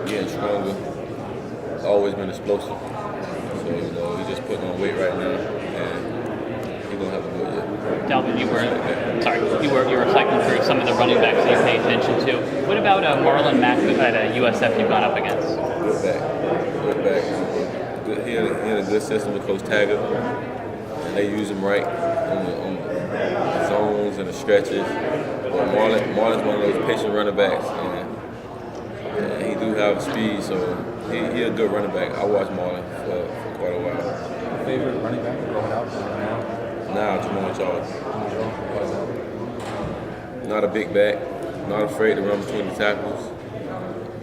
getting stronger. Always been explosive. So, he's just putting on weight right now, and he's going to have a good year. Dalvin, you were cycling through some of the running backs that you pay attention to. What about Marlon Mack at USF you've gone up against? Good back. He had a good system with Coach Taggart, and they use him right on the zones and the stretches. But Marlon's one of those patient running backs, and he do have speed, so he a good running back. I watched Marlon for quite a while. Favorite running back growing up now? Now, Jamal Charles. Not a big back, not afraid to run between the tackles.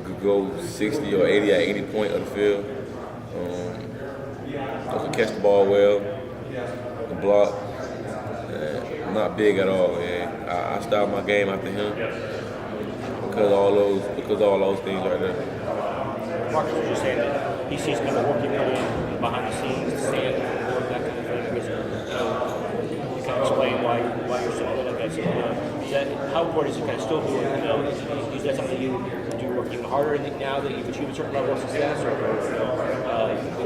Could go 60 or 80 at any point of the field. Can catch the ball well, can block. Not big at all. I style my game after him because of all those things right there. Marcus was just saying that he sees kind of working behind the scenes, to stand and that kind of thing. You kind of explain why you're so good at that. How important is it kind of still doing? Is that something you do working harder now that you've achieved a certain level of success, or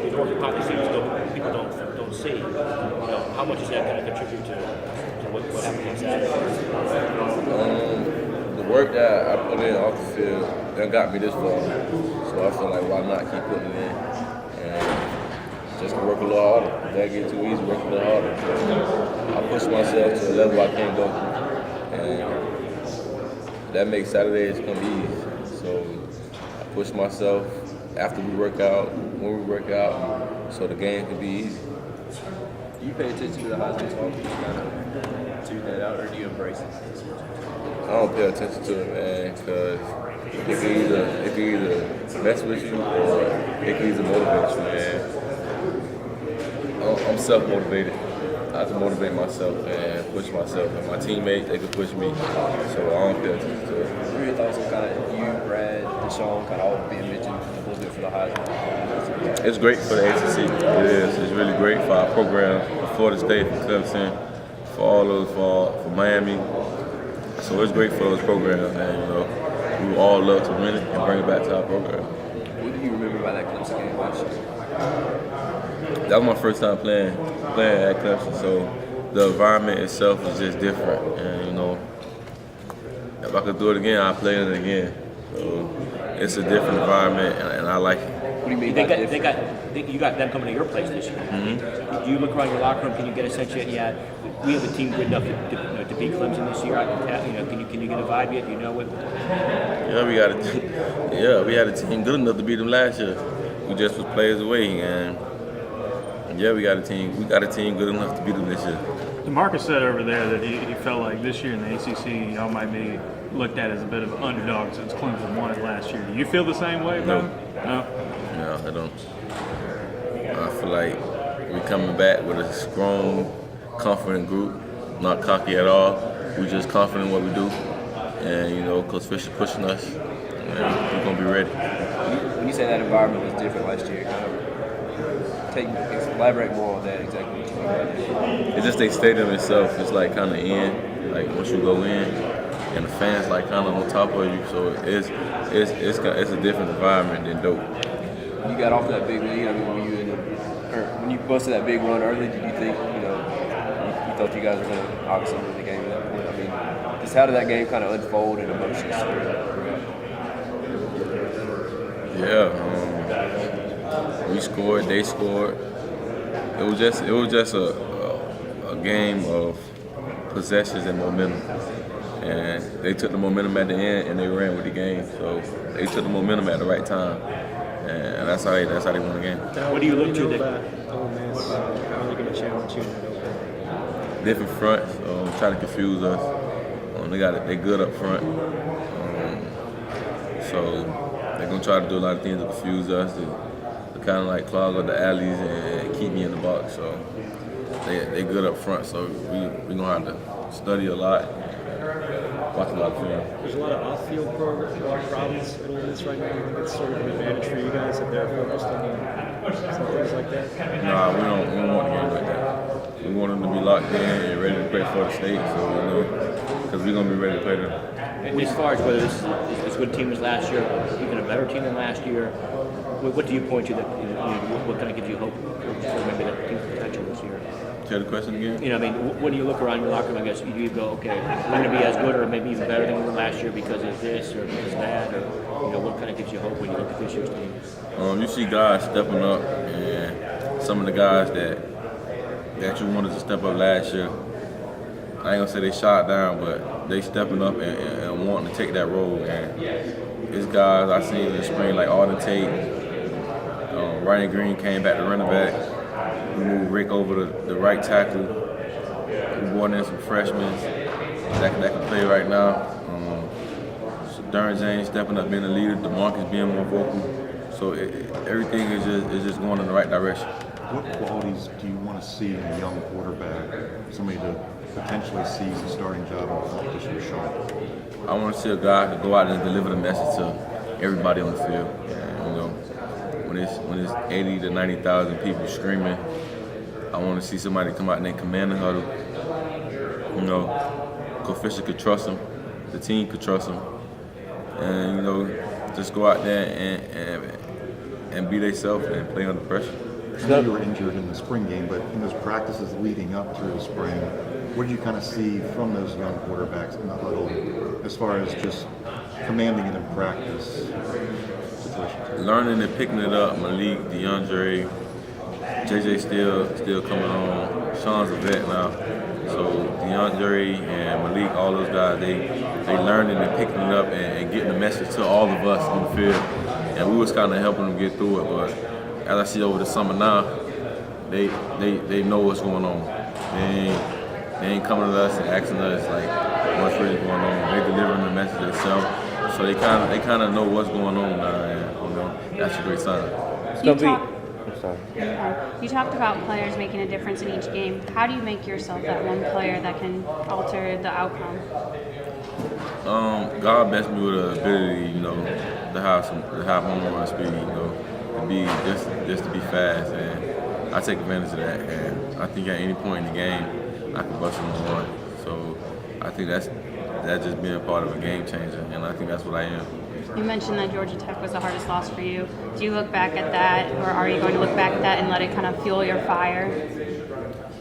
you're working behind the scenes still people don't see? How much does that kind of contribute to what happens on Saturday? The work that I put in off the field that got me this far, so I feel like why not keep putting it in and just work a little harder. If that get too easy, work a little harder. I push myself to a level I can't go, and that makes Saturdays come easy. So I push myself after we work out, when we work out, so the game can be easy. Do you pay attention to the Heisman talk? Do you kind of tune that out, or do you embrace it? I don't pay attention to it, man, because it can either mess with you or it can either motivate you, man. I'm self-motivated. I have to motivate myself and push myself. And my teammates, they can push me, so I don't pay attention to it. What are your thoughts on kind of you, Brad, Deshaun, kind of all being mentioned a little bit for the Heisman? It's great for the ACC. It is. It's really great for our program, for Florida State, for Clemson, for all those, for Miami. So it's great for those programs, and we would all love to win it and bring it back to our program. What do you remember about that Clemson game last year? That was my first time playing at Clemson, so the environment itself is just different. And if I could do it again, I'd play it again. So it's a different environment, and I like it. What do you mean by different? You got them coming to your place this year. Mm-hmm. Do you look around your locker room? Can you get a sense yet? Yeah, we have a team good enough to beat Clemson this year. I can tell. Can you get a vibe yet? Do you know what? Yeah, we had a team good enough to beat them last year. We just was players away, and yeah, we got a team. We got a team good enough to beat them this year. Marcus said over there that he felt like this year in the ACC, y'all might be looked at as a bit of an underdog since Clemson won it last year. Do you feel the same way, bro? No, I don't. I feel like we're coming back with a strong, confident group, not cocky at all. We're just confident in what we do, and Coach Fisher pushing us, and we're gonna be ready. When you say that environment was different last year, elaborate more on that exactly. What you mean by that. It's just they stadium itself. It's like kind of in, like once you go in, and the fans like kind of on top of you. So it's a different environment than dope. When you got off that big lead, when you busted that big run early, did you think you thought you guys were going to obviously win the game at that point? I mean, just how did that game kind of unfold in emotions? Yeah, we scored, they scored. It was just a game of possessions and momentum, and they took the momentum at the end and they ran with the game. So they took the momentum at the right time, and that's how they won the game. What do you look to? How are they going to challenge you? Different fronts, try to confuse us. They good up front, so they're gonna try to do a lot of things to confuse us, to kind of like clog up the alleys and keep me in the box. So they good up front. So we gonna have to study a lot, watch a lot of film. There's a lot of off-field problems in Ole Miss right now. I think it's sort of an advantage for you guys if they're focused on some things like that. Nah, we don't want to get like that. We want them to be locked in and ready to play for the state. So because we're gonna be ready to play them. And as far as whether this is as good a team as last year, even a better team than last year, what do you point to that what kind of gives you hope for maybe that team's potential this year? Tell the question again. You know, I mean, when you look around your locker room, I guess you go, okay, we're going to be as good or maybe even better than we were last year because of this or because of that, or what kind of gives you hope when you look at this year's team? You see guys stepping up, and some of the guys that you wanted to step up last year, I ain't gonna say they shot down, but they stepping up and wanting to take that role. And it's guys I seen in the spring like Arden Tate, Ryan Green came back to running back. We moved Rick over to the right tackle. We brought in some freshmen that can play right now. So Darren James stepping up, being a leader. DeMarcus being more vocal. So everything is just going in the right direction. What qualities do you want to see in a young quarterback, somebody to potentially seize the starting job in competition with Sean? I want to see a guy who can go out and deliver the message to everybody on the field. And, when it's 80 to 90,000 people screaming, I want to see somebody come out and then command the huddle. Coach Fisher could trust him, the team could trust him, and just go out there and be themselves and play under pressure. I know you were injured in the spring game, but in those practices leading up through the spring, what did you kind of see from those young quarterbacks in the huddle as far as just commanding it in practice situations? Learning and picking it up. Malik, DeAndre, JJ still coming on. Sean's a vet now. So DeAndre and Malik, all those guys, they learning and picking it up and getting the message to all of us on the field. And we was kind of helping them get through it, but as I see over the summer now, they know what's going on. They ain't coming to us and asking us like what's really going on. They delivering the message themselves, so they kind of know what's going on now, and that's a great sign. You talked about players making a difference in each game. How do you make yourself that one player that can alter the outcome? God blessed me with the ability, to have more speed, to be just to be fast, and I take advantage of that. And I think at any point in the game, I can bust them on. So I think that's just being part of a game changer, and I think that's what I am. You mentioned that Georgia Tech was the hardest loss for you. Do you look back at that, or are you going to look back at that and let it kind of fuel your fire?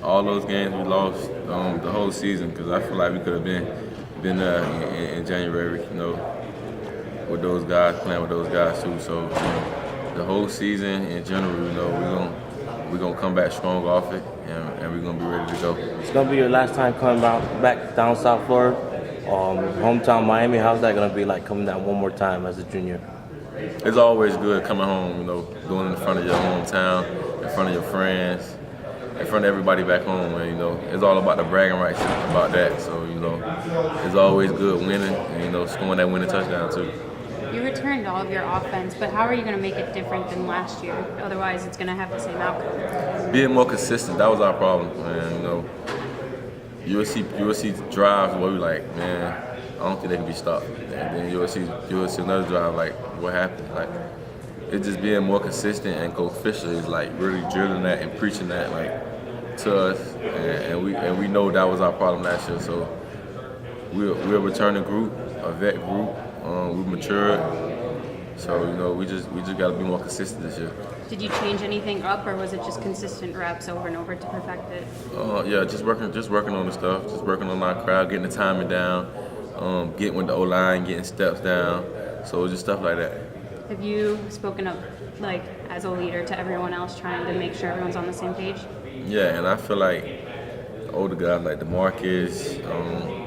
All those games we lost the whole season, because I feel like we could have been there in January, with those guys, playing with those guys too. So the whole season in general, we're gonna come back strong off it, and we're gonna be ready to go. It's gonna be your last time coming back down South Florida. Hometown Miami, how's that gonna be like coming down one more time as a junior? It's always good coming home, doing it in front of your hometown, in front of your friends, in front of everybody back home. And, it's all about the bragging rights about that. So, it's always good winning and, scoring that winning touchdown too. You returned all of your offense, but how are you going to make it different than last year? Otherwise, it's going to have the same outcome. Being more consistent, that was our problem. And, you'll see drives where we like, man, I don't think they can be stopped. And then you'll see another drive like, what happened? Like, it's just being more consistent, and Coach Fisher is like really drilling that and preaching that like to us, and we know that was our problem last year. So we're a returning group, a vet group. We've matured, so we just got to be more consistent this year. Did you change anything up, or was it just consistent reps over and over to perfect it? Yeah, just working on the stuff, just working on our crowd, getting the timing down, getting with the O-line, getting steps down. So just stuff like that. Have you spoken up, like, as a leader to everyone else, trying to make sure everyone's on the same page? Yeah, and I feel like older guys like DeMarcus,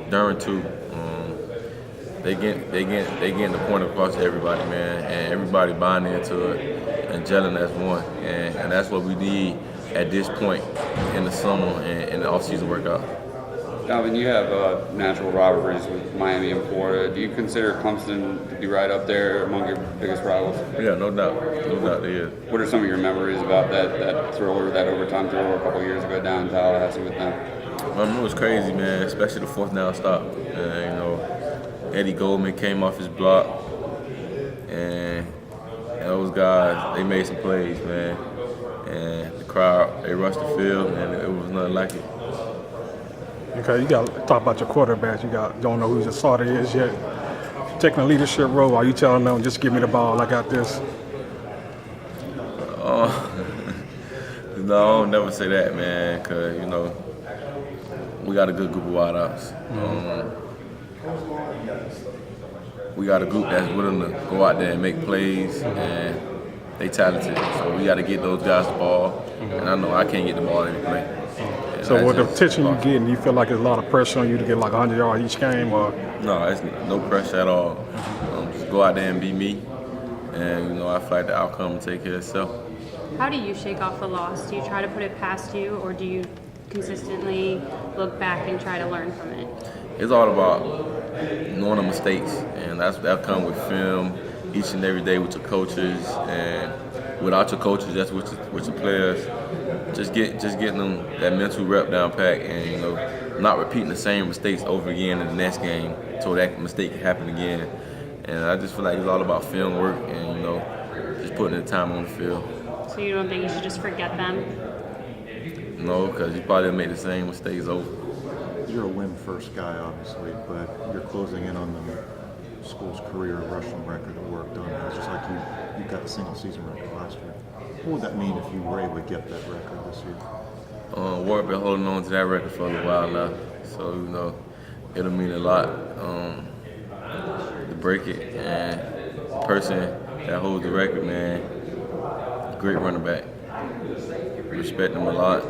Darren too, they getting the point across to everybody, man, and everybody buying into it and gelling as one, and that's what we need at this point in the summer and the off-season workout. Dalvin, you have natural rivalries with Miami and Florida. Do you consider Clemson to be right up there among your biggest rivals? Yeah, no doubt they is. What are some of your memories about that thriller, that overtime thriller a couple years ago down in Tallahassee with them? It was crazy, man, especially the fourth down stop. Eddie Goldman came off his block, and those guys, they made some plays, man. And the crowd, they rushed the field, and it was nothing like it. Okay, you got to talk about your quarterbacks. Don't know who your starter is yet. Taking a leadership role, are you telling them just give me the ball? I got this. No, I'll never say that, man, because, we got a good group of wideouts. We got a group that's willing to go out there and make plays, and they talented. So we got to get those guys the ball, and I know I can't get the ball every play. So with the attention you getting, do you feel like there's a lot of pressure on you to get like 100 yards each game? Or? No, it's no pressure at all. Just go out there and be me, and I feel like the outcome will take care of itself. How do you shake off a loss? Do you try to put it past you, or do you consistently look back and try to learn from it? It's all about knowing the mistakes, and that comes with film each and every day with your coaches, and without your coaches, that's with your players. Just getting them that mental rep down pat, and not repeating the same mistakes over again in the next game, so that mistake can happen again. And I just feel like it's all about film work and just putting the time on the field. So you don't think you should just forget them? No, because you probably make the same mistakes over. You're a win-first guy, obviously, but you're closing in on the school's career rushing record of work done. It's just like you got the single-season record last year. What would that mean if you were able to get that record this year? Warwick been holding on to that record for a little while now, so it'll mean a lot to break it. And the person that holds the record, man, great running back. Respect him a lot.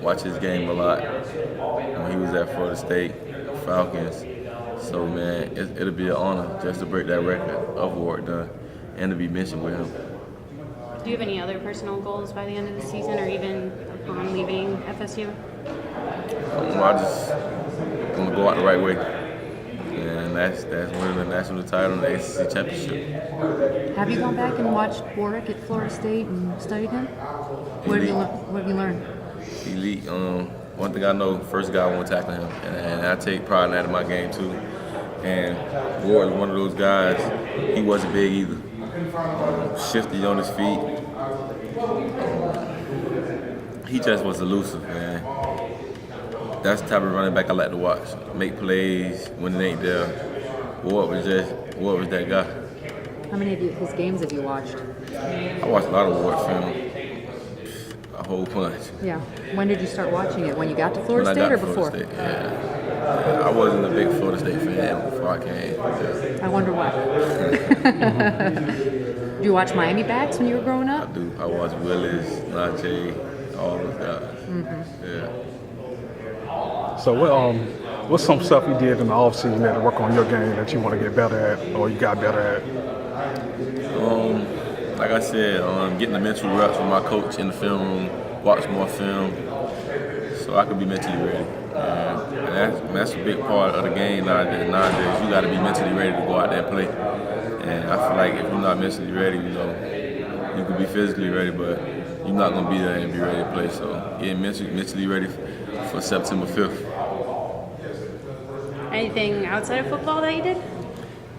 Watch his game a lot. When he was at Florida State, Falcons. So man, it'll be an honor just to break that record of Warwick Dunn and to be mentioned with him. Do you have any other personal goals by the end of the season, or even upon leaving FSU? I just want to go out the right way, and that's winning the national title and the ACC championship. Have you gone back and watched Warwick at Florida State and studied him? What have you learned? Elite. One thing I know, first guy I want to tackle him, and I take pride in that in my game too. And Ward was one of those guys. He wasn't big either. Shifty on his feet. He just was elusive, man. That's the type of running back I like to watch. Make plays when it ain't there. Ward was that guy. How many of his games have you watched? I watched a lot of Ward film. A whole bunch. Yeah. When did you start watching it? When you got to Florida When State I got or to before? Florida State, yeah. I wasn't a big Florida State fan before I came. Yeah. I wonder why. Did you watch Miami backs when you were growing up? I do. I watched Willis, Najee, all those guys. Mm-hmm. Yeah. So what's some stuff you did in the offseason to work on your game that you want to get better at, or you got better at? Like I said, getting the mental reps with my coach in the film room, watch more film, so I could be mentally ready. And that's a big part of the game nowadays. Nowadays, you got to be mentally ready to go out there and play. And I feel like if you're not mentally ready, you can be physically ready, but you're not going to be there and be ready to play. So getting mentally ready for September 5th. Anything outside of football that you did?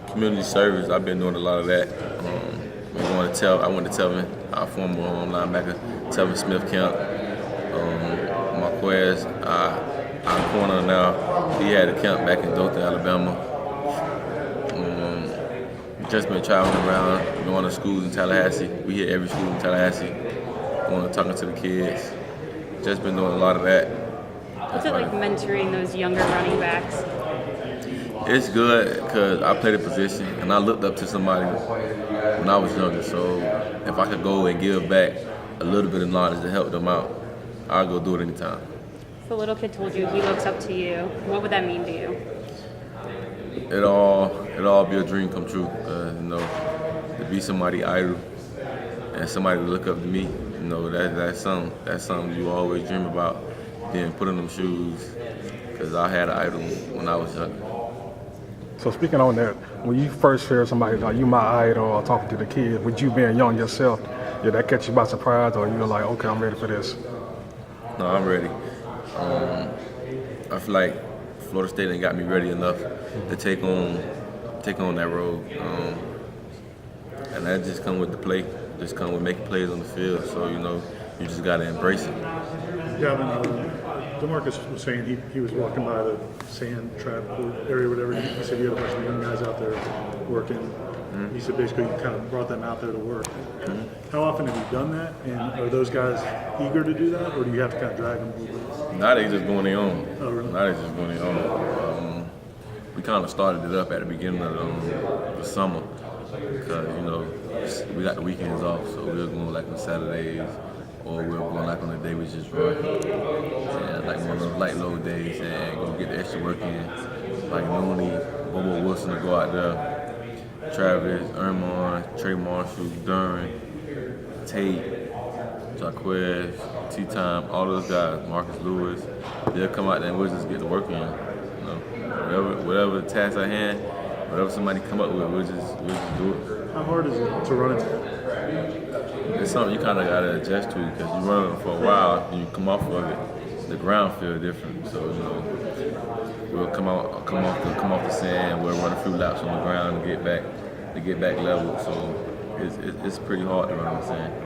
Community service, I've been doing a lot of that. I went to Telvin, our former linebacker, Telvin Smith camp. Marquez, our corner now, he had a camp back in Dothan, Alabama. Just been traveling around, going to schools in Tallahassee. We hit every school in Tallahassee, going and talking to the kids. Just been doing a lot of that. What's it like mentoring those younger running backs? It's good because I played a position and I looked up to somebody when I was younger. So if I could go and give back a little bit of knowledge to help them out, I'll go do it anytime. If a little kid told you he looks up to you, what would that mean to you? It all be a dream come true. To be somebody idol and somebody to look up to me, that's something you always dream about. Being put in them shoes, because I had an idol when I was younger. So speaking on that, when you first hear somebody like you my idol or talking to the kids, with you being young yourself, did that catch you by surprise, or you were like, okay, I'm ready for this? No, I'm ready. I feel like Florida State ain't got me ready enough to take on that role, and that just come with the play, just come with making plays on the field. So you just got to embrace it. Dalvin, DeMarcus was saying he was walking by the sand trap area, whatever. He said you had a bunch of young guys out there working. Mm-hmm. He said basically you kind of brought them out there to work. How often have you done that? And are those guys eager to do that, or do you have to kind of drag them a little bit? Now they just going their own. Oh, really? Now they just going their own. We kind of started it up at the beginning of the summer because, you know, we got the weekends off, so we were going like on Saturdays, or we were going like on the day we just run. And like one of those light load days and go get the extra work in. Like Nooney, Bobo Wilson to go out there. Travis, Ermon, Trey Marshall, Duran, Tate, Jaquez, T-Time, all those guys, Marcus Lewis, they'll come out there and we'll just get the work in. You know, whatever task at hand, whatever somebody come up with, we'll just do it. How hard is it to run it? It's something you kind of gotta adjust to because you run it for a while and you come off of it, the ground feels different. So you know, we'll come off the sand, we'll run a few laps on the ground to get back level. So it's pretty hard to run on the sand.